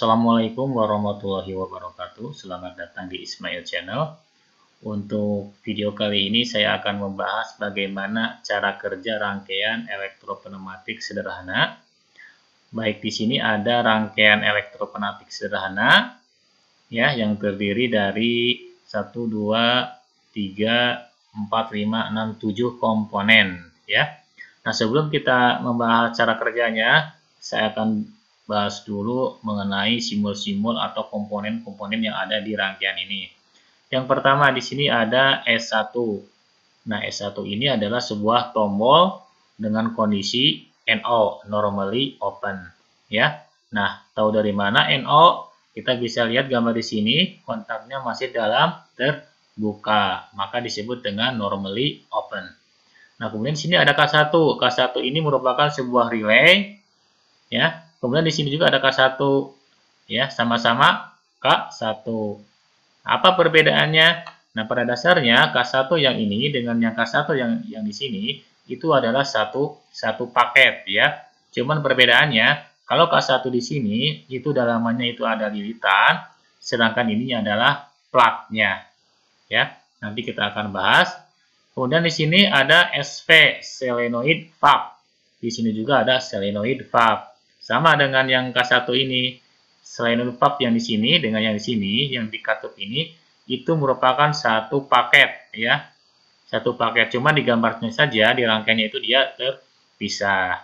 Assalamualaikum warahmatullahi wabarakatuh. Selamat datang di Ismail Channel. Untuk video kali ini saya akan membahas bagaimana cara kerja rangkaian elektropneumatik sederhana. Baik, di sini ada rangkaian elektropneumatik sederhana ya yang terdiri dari 1 2 3 4 5 6 7 komponen ya. Nah, sebelum kita membahas cara kerjanya, saya akan bahas dulu mengenai simbol-simbol atau komponen-komponen yang ada di rangkaian ini. Yang pertama di sini ada S1. Nah, S1 ini adalah sebuah tombol dengan kondisi NO, normally open, ya. Nah, tahu dari mana NO? Kita bisa lihat gambar di sini, kontaknya masih dalam terbuka, maka disebut dengan normally open. Nah, kemudian di sini ada K1. K1 ini merupakan sebuah relay, ya. Kemudian di sini juga ada K1, ya, sama-sama K1. Apa perbedaannya? Nah, pada dasarnya K1 yang ini dengan yang K1 yang di sini itu adalah satu paket, ya. Cuman perbedaannya, kalau K1 di sini itu dalamannya itu ada lilitan, sedangkan ini adalah platnya, ya. Nanti kita akan bahas. Kemudian di sini ada SV, solenoid valve. Di sini juga ada solenoid valve. Sama dengan yang K1 ini, solenoid valve yang di sini dengan yang di sini, yang di katup ini, itu merupakan satu paket, ya. Satu paket, cuma di gambarnya saja, di rangkaiannya itu dia terpisah.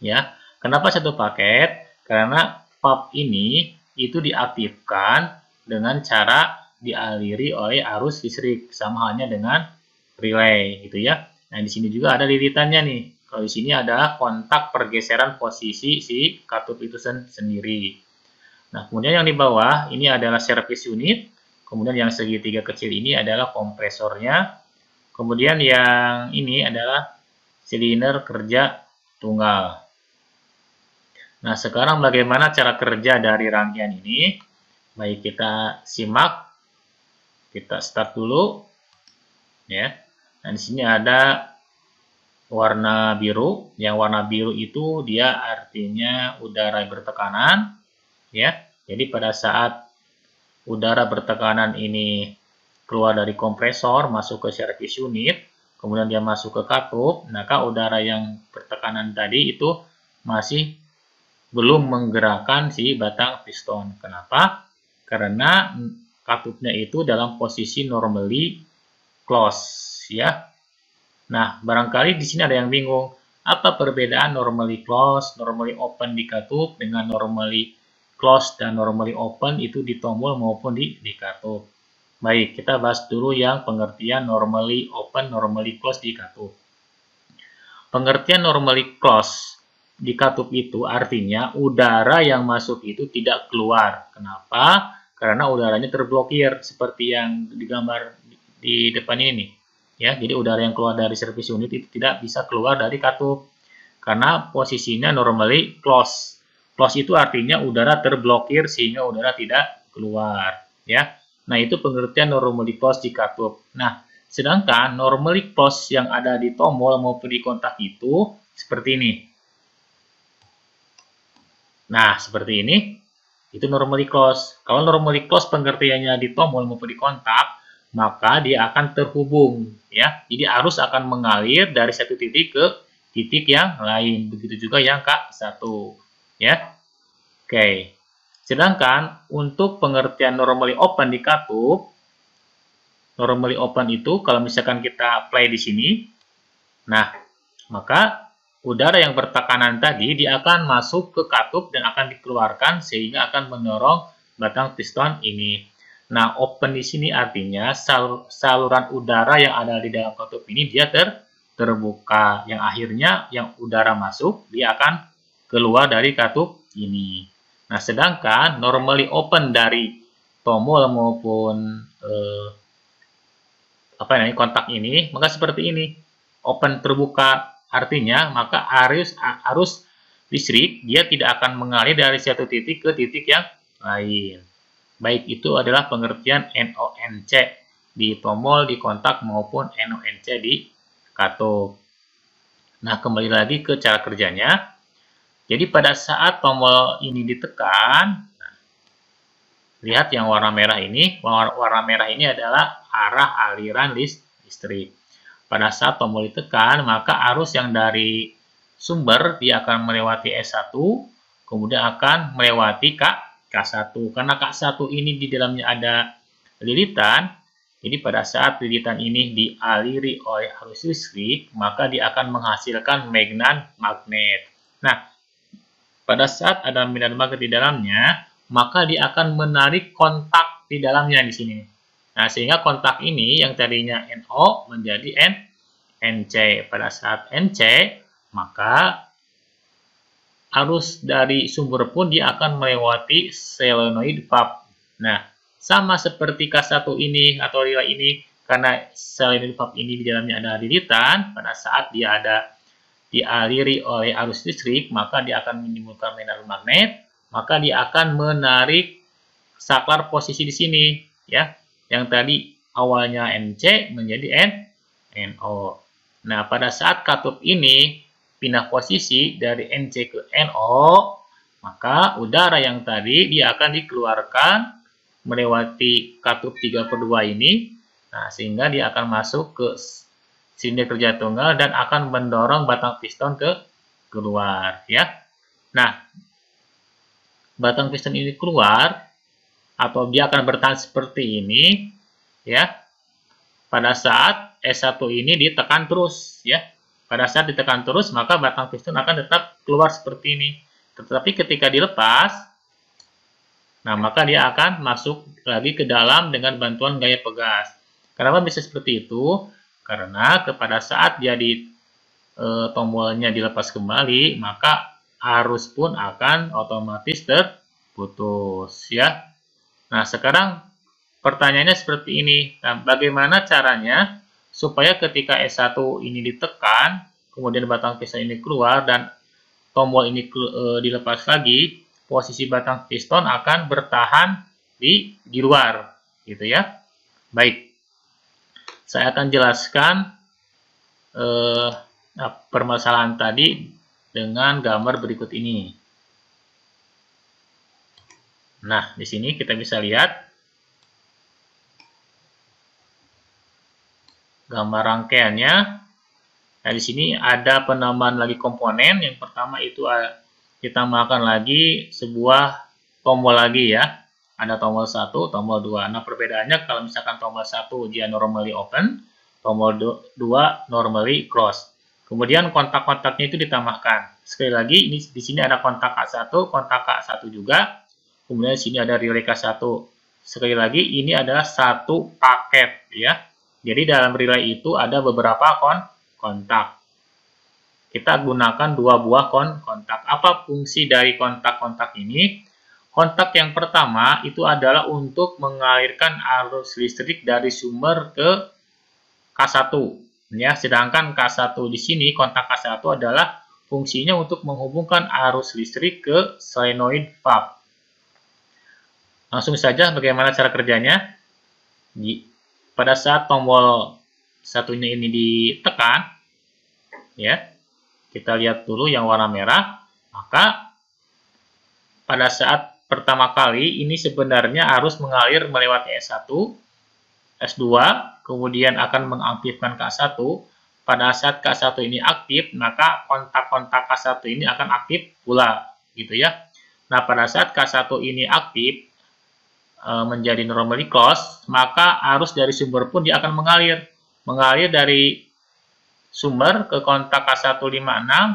Ya. Kenapa satu paket? Karena valve ini itu diaktifkan dengan cara dialiri oleh arus listrik, sama halnya dengan relay, gitu ya. Nah, di sini juga ada lilitannya nih. Kalau di sini ada kontak pergeseran posisi si katup itu sendiri. Nah, kemudian yang di bawah ini adalah service unit. Kemudian yang segitiga kecil ini adalah kompresornya. Kemudian yang ini adalah silinder kerja tunggal. Nah, sekarang bagaimana cara kerja dari rangkaian ini? Baik, kita simak. Kita start dulu. Ya. Nah, di sini ada warna biru. Yang warna biru itu dia artinya udara bertekanan, ya. Jadi pada saat udara bertekanan ini keluar dari kompresor masuk ke service unit, kemudian dia masuk ke katup, maka udara yang bertekanan tadi itu masih belum menggerakkan si batang piston. Kenapa? Karena katupnya itu dalam posisi normally close, ya. Nah, barangkali di sini ada yang bingung. Apa perbedaan normally close, normally open di katup dengan normally close dan normally open itu di tombol maupun di katup? Baik, kita bahas dulu yang pengertian normally open, normally close di katup. Pengertian normally close di katup itu artinya udara yang masuk itu tidak keluar. Kenapa? Karena udaranya terblokir seperti yang digambar di depan ini nih. Ya, jadi udara yang keluar dari service unit itu tidak bisa keluar dari katup karena posisinya normally close. Close itu artinya udara terblokir sehingga udara tidak keluar, ya. Nah, itu pengertian normally close di katup. Nah, sedangkan normally close yang ada di tombol maupun di kontak itu seperti ini. Nah, seperti ini. Itu normally close. Kalau normally close pengertiannya di tombol maupun di kontak, maka dia akan terhubung, ya. Jadi arus akan mengalir dari satu titik ke titik yang lain. Begitu juga yang K1, ya. Oke. Sedangkan untuk pengertian normally open di katup, normally open itu kalau misalkan kita play di sini, nah, maka udara yang bertekanan tadi dia akan masuk ke katup dan akan dikeluarkan sehingga akan mendorong batang piston ini. Nah, open di sini artinya saluran udara yang ada di dalam katup ini dia terbuka. Yang akhirnya yang udara masuk dia akan keluar dari katup ini. Nah, sedangkan normally open dari tombol maupun kontak ini, maka seperti ini. Open terbuka artinya maka arus listrik dia tidak akan mengalir dari satu titik ke titik yang lain. Baik, itu adalah pengertian NONC di tombol, di kontak maupun NONC di katup. Nah, kembali lagi ke cara kerjanya. Jadi pada saat tombol ini ditekan, lihat yang warna merah ini, warna merah ini adalah arah aliran listrik. Pada saat tombol ditekan, maka arus yang dari sumber dia akan melewati S1, kemudian akan melewati K1. Karena K1 ini di dalamnya ada lilitan, jadi pada saat lilitan ini dialiri oleh arus listrik, maka dia akan menghasilkan magnet. Nah, pada saat ada medan magnet di dalamnya, maka dia akan menarik kontak di dalamnya di sini. Nah, sehingga kontak ini yang tadinya NO menjadi NC. Pada saat NC, maka arus dari sumber pun dia akan melewati solenoid valve. Nah, sama seperti K1 ini atau relay ini, karena solenoid valve ini di dalamnya ada lilitan, pada saat dia ada dialiri oleh arus listrik, maka dia akan menimbulkan medan magnet, maka dia akan menarik saklar posisi di sini, ya, yang tadi awalnya NC menjadi NO. Nah, pada saat katup ini pindah posisi dari NC ke NO, maka udara yang tadi dia akan dikeluarkan melewati katup 3/2 ini, nah, sehingga dia akan masuk ke silinder kerja tunggal dan akan mendorong batang piston ke keluar, ya. Nah, batang piston ini keluar atau dia akan bertahan seperti ini, ya. Pada saat S1 ini ditekan terus, ya. Pada saat ditekan terus, maka batang piston akan tetap keluar seperti ini. Tetapi ketika dilepas, nah, maka dia akan masuk lagi ke dalam dengan bantuan gaya pegas. Kenapa bisa seperti itu? Karena pada saat dia tombolnya dilepas kembali, maka arus pun akan otomatis terputus, ya. Nah, sekarang pertanyaannya seperti ini. Nah, bagaimana caranya supaya ketika S1 ini ditekan, kemudian batang piston ini keluar dan tombol ini dilepas lagi, posisi batang piston akan bertahan di luar, gitu ya. Baik. Saya akan jelaskan permasalahan tadi dengan gambar berikut ini. Nah, di sini kita bisa lihat gambar rangkaiannya. Nah, di sini ada penambahan lagi komponen. Yang pertama itu ditambahkan lagi sebuah tombol lagi, ya. Ada tombol 1, tombol 2. Nah, perbedaannya kalau misalkan tombol 1 dia normally open, tombol 2 normally close. Kemudian kontak-kontaknya itu ditambahkan. Sekali lagi, ini di sini ada kontak K1, kontak K1 juga. Kemudian di sini ada relay K1. Sekali lagi, ini adalah satu paket, ya. Jadi dalam relay itu ada beberapa kontak. Kita gunakan 2 buah kontak. Apa fungsi dari kontak-kontak ini? Kontak yang pertama itu adalah untuk mengalirkan arus listrik dari sumber ke K1, ya. Sedangkan K1 di sini, kontak K1 adalah fungsinya untuk menghubungkan arus listrik ke solenoid valve. Langsung saja bagaimana cara kerjanya. Pada saat tombol satunya ini ditekan, ya, kita lihat dulu yang warna merah, maka pada saat pertama kali ini sebenarnya arus mengalir melewati S1, S2, kemudian akan mengaktifkan K1. Pada saat K1 ini aktif, maka kontak-kontak K1 ini akan aktif pula, gitu ya. Nah, pada saat K1 ini aktif menjadi normally close, maka arus dari sumber pun dia akan mengalir dari sumber ke kontak K156,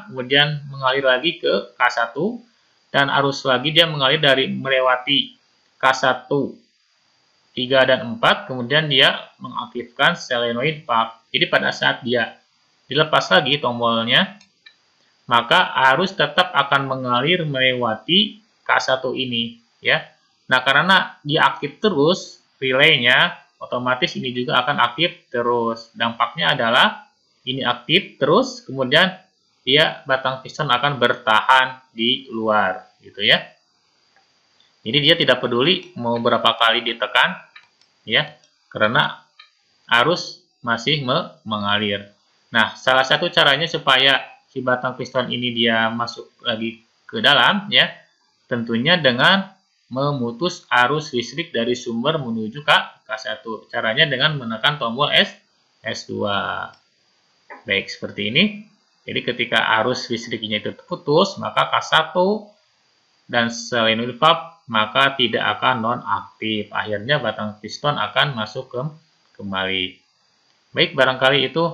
kemudian mengalir lagi ke K1, dan arus lagi dia mengalir melewati K1 3 dan 4, kemudian dia mengaktifkan solenoid valve. Jadi pada saat dia dilepas lagi tombolnya, maka arus tetap akan mengalir melewati K1 ini, ya. Nah, karena dia aktif terus relaynya, otomatis ini juga akan aktif terus. Dampaknya adalah ini aktif terus, kemudian dia batang piston akan bertahan di luar, gitu ya. Jadi dia tidak peduli mau berapa kali ditekan, ya, karena arus masih mengalir. Nah, salah satu caranya supaya si batang piston ini dia masuk lagi ke dalam ya, tentunya dengan memutus arus listrik dari sumber menuju ke K1. Caranya dengan menekan tombol S2. Baik, seperti ini. Jadi ketika arus listriknya itu terputus, maka K1 dan solenoid valve maka tidak akan nonaktif. Akhirnya batang piston akan masuk kembali. Baik, barangkali itu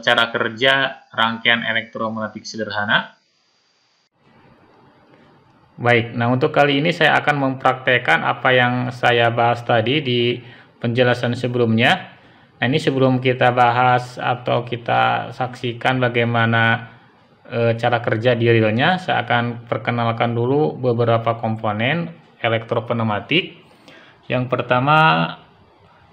cara kerja rangkaian elektromagnetik sederhana. Baik, nah untuk kali ini saya akan mempraktekkan apa yang saya bahas tadi di penjelasan sebelumnya. Nah, ini sebelum kita bahas atau kita saksikan bagaimana cara kerja di realnya, saya akan perkenalkan dulu beberapa komponen elektropneumatik. Yang pertama,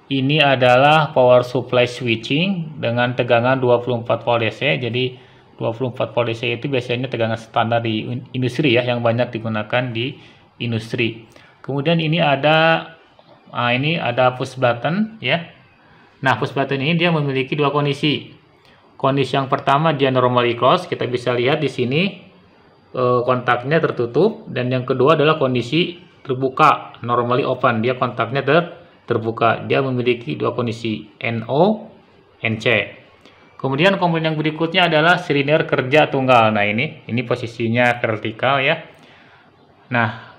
ini adalah power supply switching dengan tegangan 24 volt DC. Jadi 24 volt DC itu biasanya tegangan standar di industri ya, yang banyak digunakan di industri. Kemudian ini ada push button ya. Nah, push button ini dia memiliki dua kondisi. Kondisi yang pertama dia normally close, kita bisa lihat di sini kontaknya tertutup, dan yang kedua adalah kondisi terbuka, normally open, dia kontaknya terbuka. Dia memiliki dua kondisi, NO, NC. Kemudian komponen yang berikutnya adalah silinder kerja tunggal. Nah, ini posisinya vertikal ya. Nah,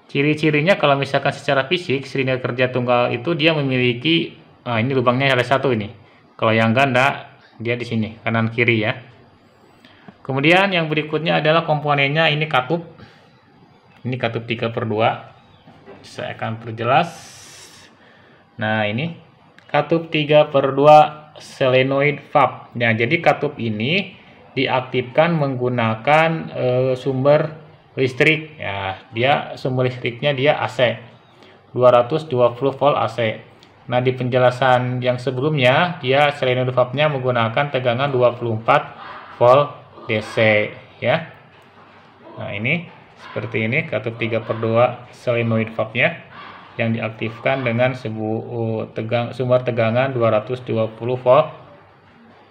ciri-cirinya kalau misalkan secara fisik silinder kerja tunggal itu dia memiliki ini lubangnya ada satu ini. Kalau yang ganda dia di sini kanan kiri ya. Kemudian yang berikutnya adalah komponennya, ini katup. Ini katup 3/2. Saya akan perjelas. Nah, ini katup 3/2 solenoid valve. Nah, jadi katup ini diaktifkan menggunakan sumber listrik ya. Dia sumber listriknya dia AC 220 volt AC. Nah, di penjelasan yang sebelumnya dia solenoid valve-nya menggunakan tegangan 24 volt DC ya. Nah, ini seperti ini katup 3/2 solenoid valve-nya yang diaktifkan dengan sumber tegangan 220 volt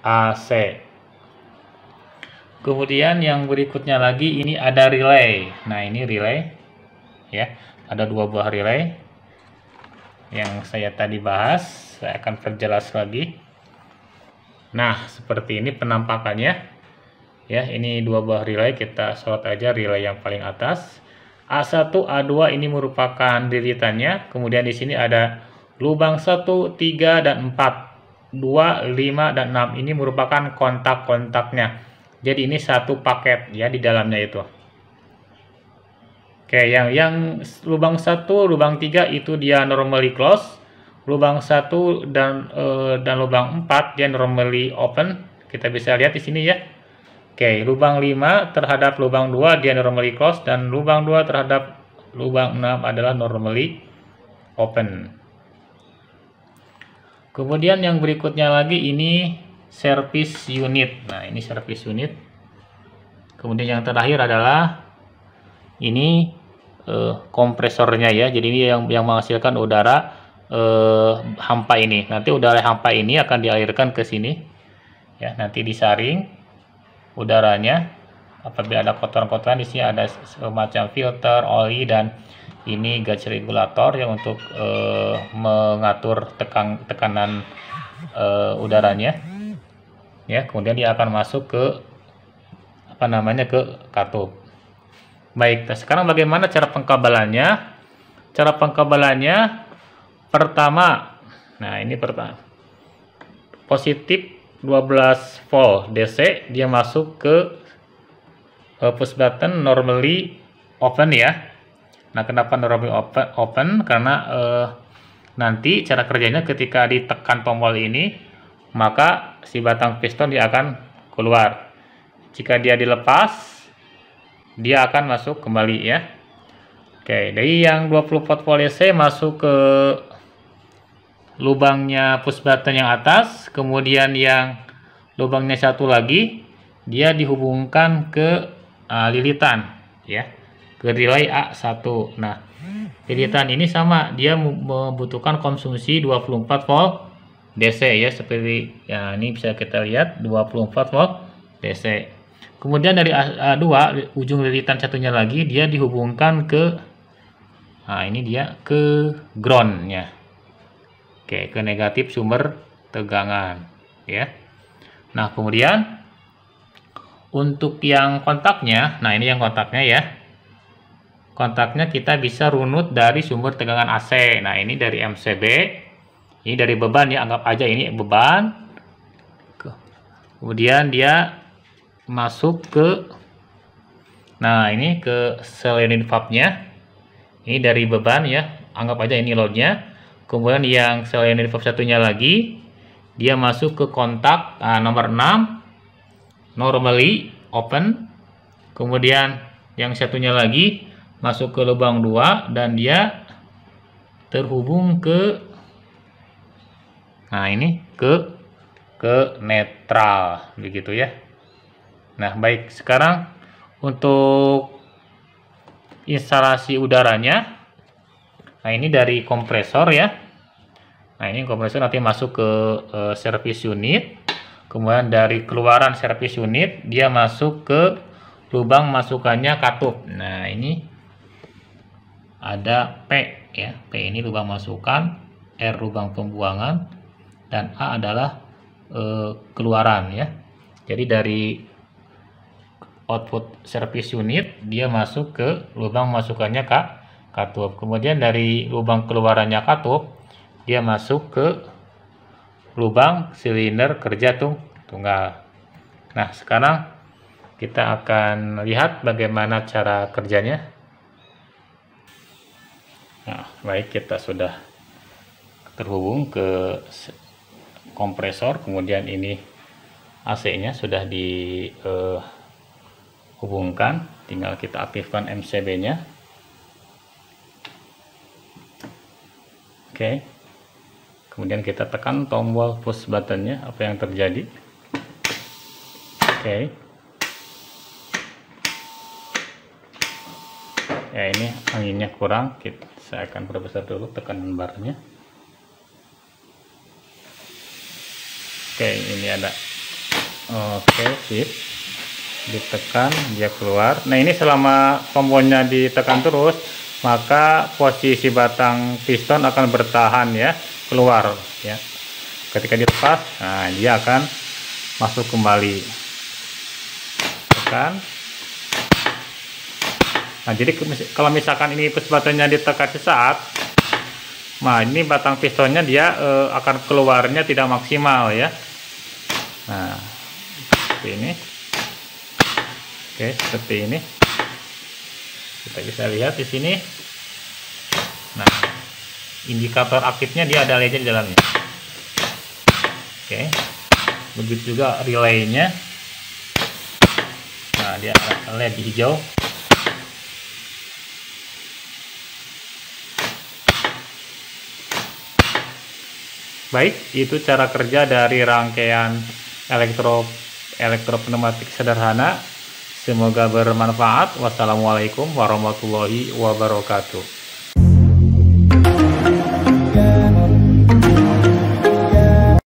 AC. Kemudian yang berikutnya lagi ini ada relay. Nah, ini relay ya, ada dua buah relay yang saya tadi bahas. Saya akan perjelas lagi. Nah, seperti ini penampakannya ya. Ini dua buah relay, kita sorot aja relay yang paling atas. A1, A2 ini merupakan lilitannya. Kemudian di sini ada lubang 1, 3, dan 4. 2, 5, dan 6 ini merupakan kontak-kontaknya. Jadi ini satu paket ya di dalamnya itu. Oke, yang lubang 1, lubang 3 itu dia normally close. Lubang 1 dan lubang 4 dia normally open. Kita bisa lihat di sini ya. Oke, lubang 5 terhadap lubang 2 dia normally close, dan lubang 2 terhadap lubang 6 adalah normally open. Kemudian yang berikutnya lagi ini service unit. Nah, ini service unit. Kemudian yang terakhir adalah ini kompresornya ya. Jadi ini yang menghasilkan udara hampa ini. Nanti udara hampa ini akan dialirkan ke sini. Ya, nanti disaring udaranya. Apabila ada kotoran-kotoran, di sini ada semacam filter, oli, dan ini gauge regulator yang untuk mengatur tekanan udaranya. Ya, kemudian dia akan masuk ke ke katup. Baik, sekarang bagaimana cara pengkabelannya? Cara pengkabelannya pertama, nah ini pertama, positif 12 volt DC dia masuk ke push button normally open ya. Nah, kenapa normally open? Karena nanti cara kerjanya ketika ditekan tombol ini, maka si batang piston dia akan keluar. Jika dia dilepas, dia akan masuk kembali ya. Oke, dari yang 24 volt DC masuk ke lubangnya push button yang atas, kemudian yang lubangnya satu lagi dia dihubungkan ke lilitan ya, ke relay A1. Nah, lilitan ini sama, dia membutuhkan konsumsi 24 volt DC ya, seperti ya ini bisa kita lihat 24 volt DC. Kemudian dari A2 ujung lilitan satunya lagi dia dihubungkan ke, nah ini dia ke groundnya. Oke, ke negatif sumber tegangan ya. Nah, kemudian untuk yang kontaknya, nah ini yang kontaknya ya. Kontaknya kita bisa runut dari sumber tegangan AC. Nah, ini dari MCB. Ini dari beban ya, anggap aja ini beban. Kemudian dia masuk ke, nah ini ke sel unit valve-nya. Ini dari beban ya, anggap aja ini loadnya. Kemudian yang sel unit valve satunya lagi, dia masuk ke kontak nomor 6, normally open. Kemudian yang satunya lagi masuk ke lubang 2 dan dia terhubung ke, nah ini ke netral begitu ya. Nah, baik, sekarang untuk instalasi udaranya, nah ini dari kompresor ya. Nah, ini kompresor nanti masuk ke service unit. Kemudian dari keluaran service unit dia masuk ke lubang masukannya katup. Nah, ini ada P ya. P ini lubang masukan, R lubang pembuangan, dan A adalah keluaran ya. Jadi dari output service unit dia masuk ke lubang masukannya katup. Kemudian dari lubang keluarannya katup dia masuk ke lubang silinder kerja tunggal. Nah, sekarang kita akan lihat bagaimana cara kerjanya. Nah, baik, kita sudah terhubung ke kompresor, kemudian ini AC-nya sudah dihubungkan, tinggal kita aktifkan MCB-nya. Oke. Kemudian kita tekan tombol push button-nya, apa yang terjadi. Oke. Ya, ini anginnya kurang, saya akan perbesar dulu tekanan barnya. Oke, ini ada. Oke, sip. Ditekan, dia keluar. Nah, ini selama tombolnya ditekan terus, maka posisi batang piston akan bertahan ya, keluar ya. Ketika dilepas, nah dia akan masuk kembali. Tekan. Nah, jadi kalau misalkan ini push buttonnya ditekan sesaat, nah ini batang pistonnya dia akan keluarnya tidak maksimal ya. Nah, seperti ini. Oke, seperti ini. Kita bisa lihat di sini. Nah, indikator aktifnya dia ada LED di dalamnya. Oke. Begitu juga relaynya. Nah, dia ada LED hijau. Baik, itu cara kerja dari rangkaian elektropneumatik sederhana. Semoga bermanfaat. Wassalamualaikum warahmatullahi wabarakatuh.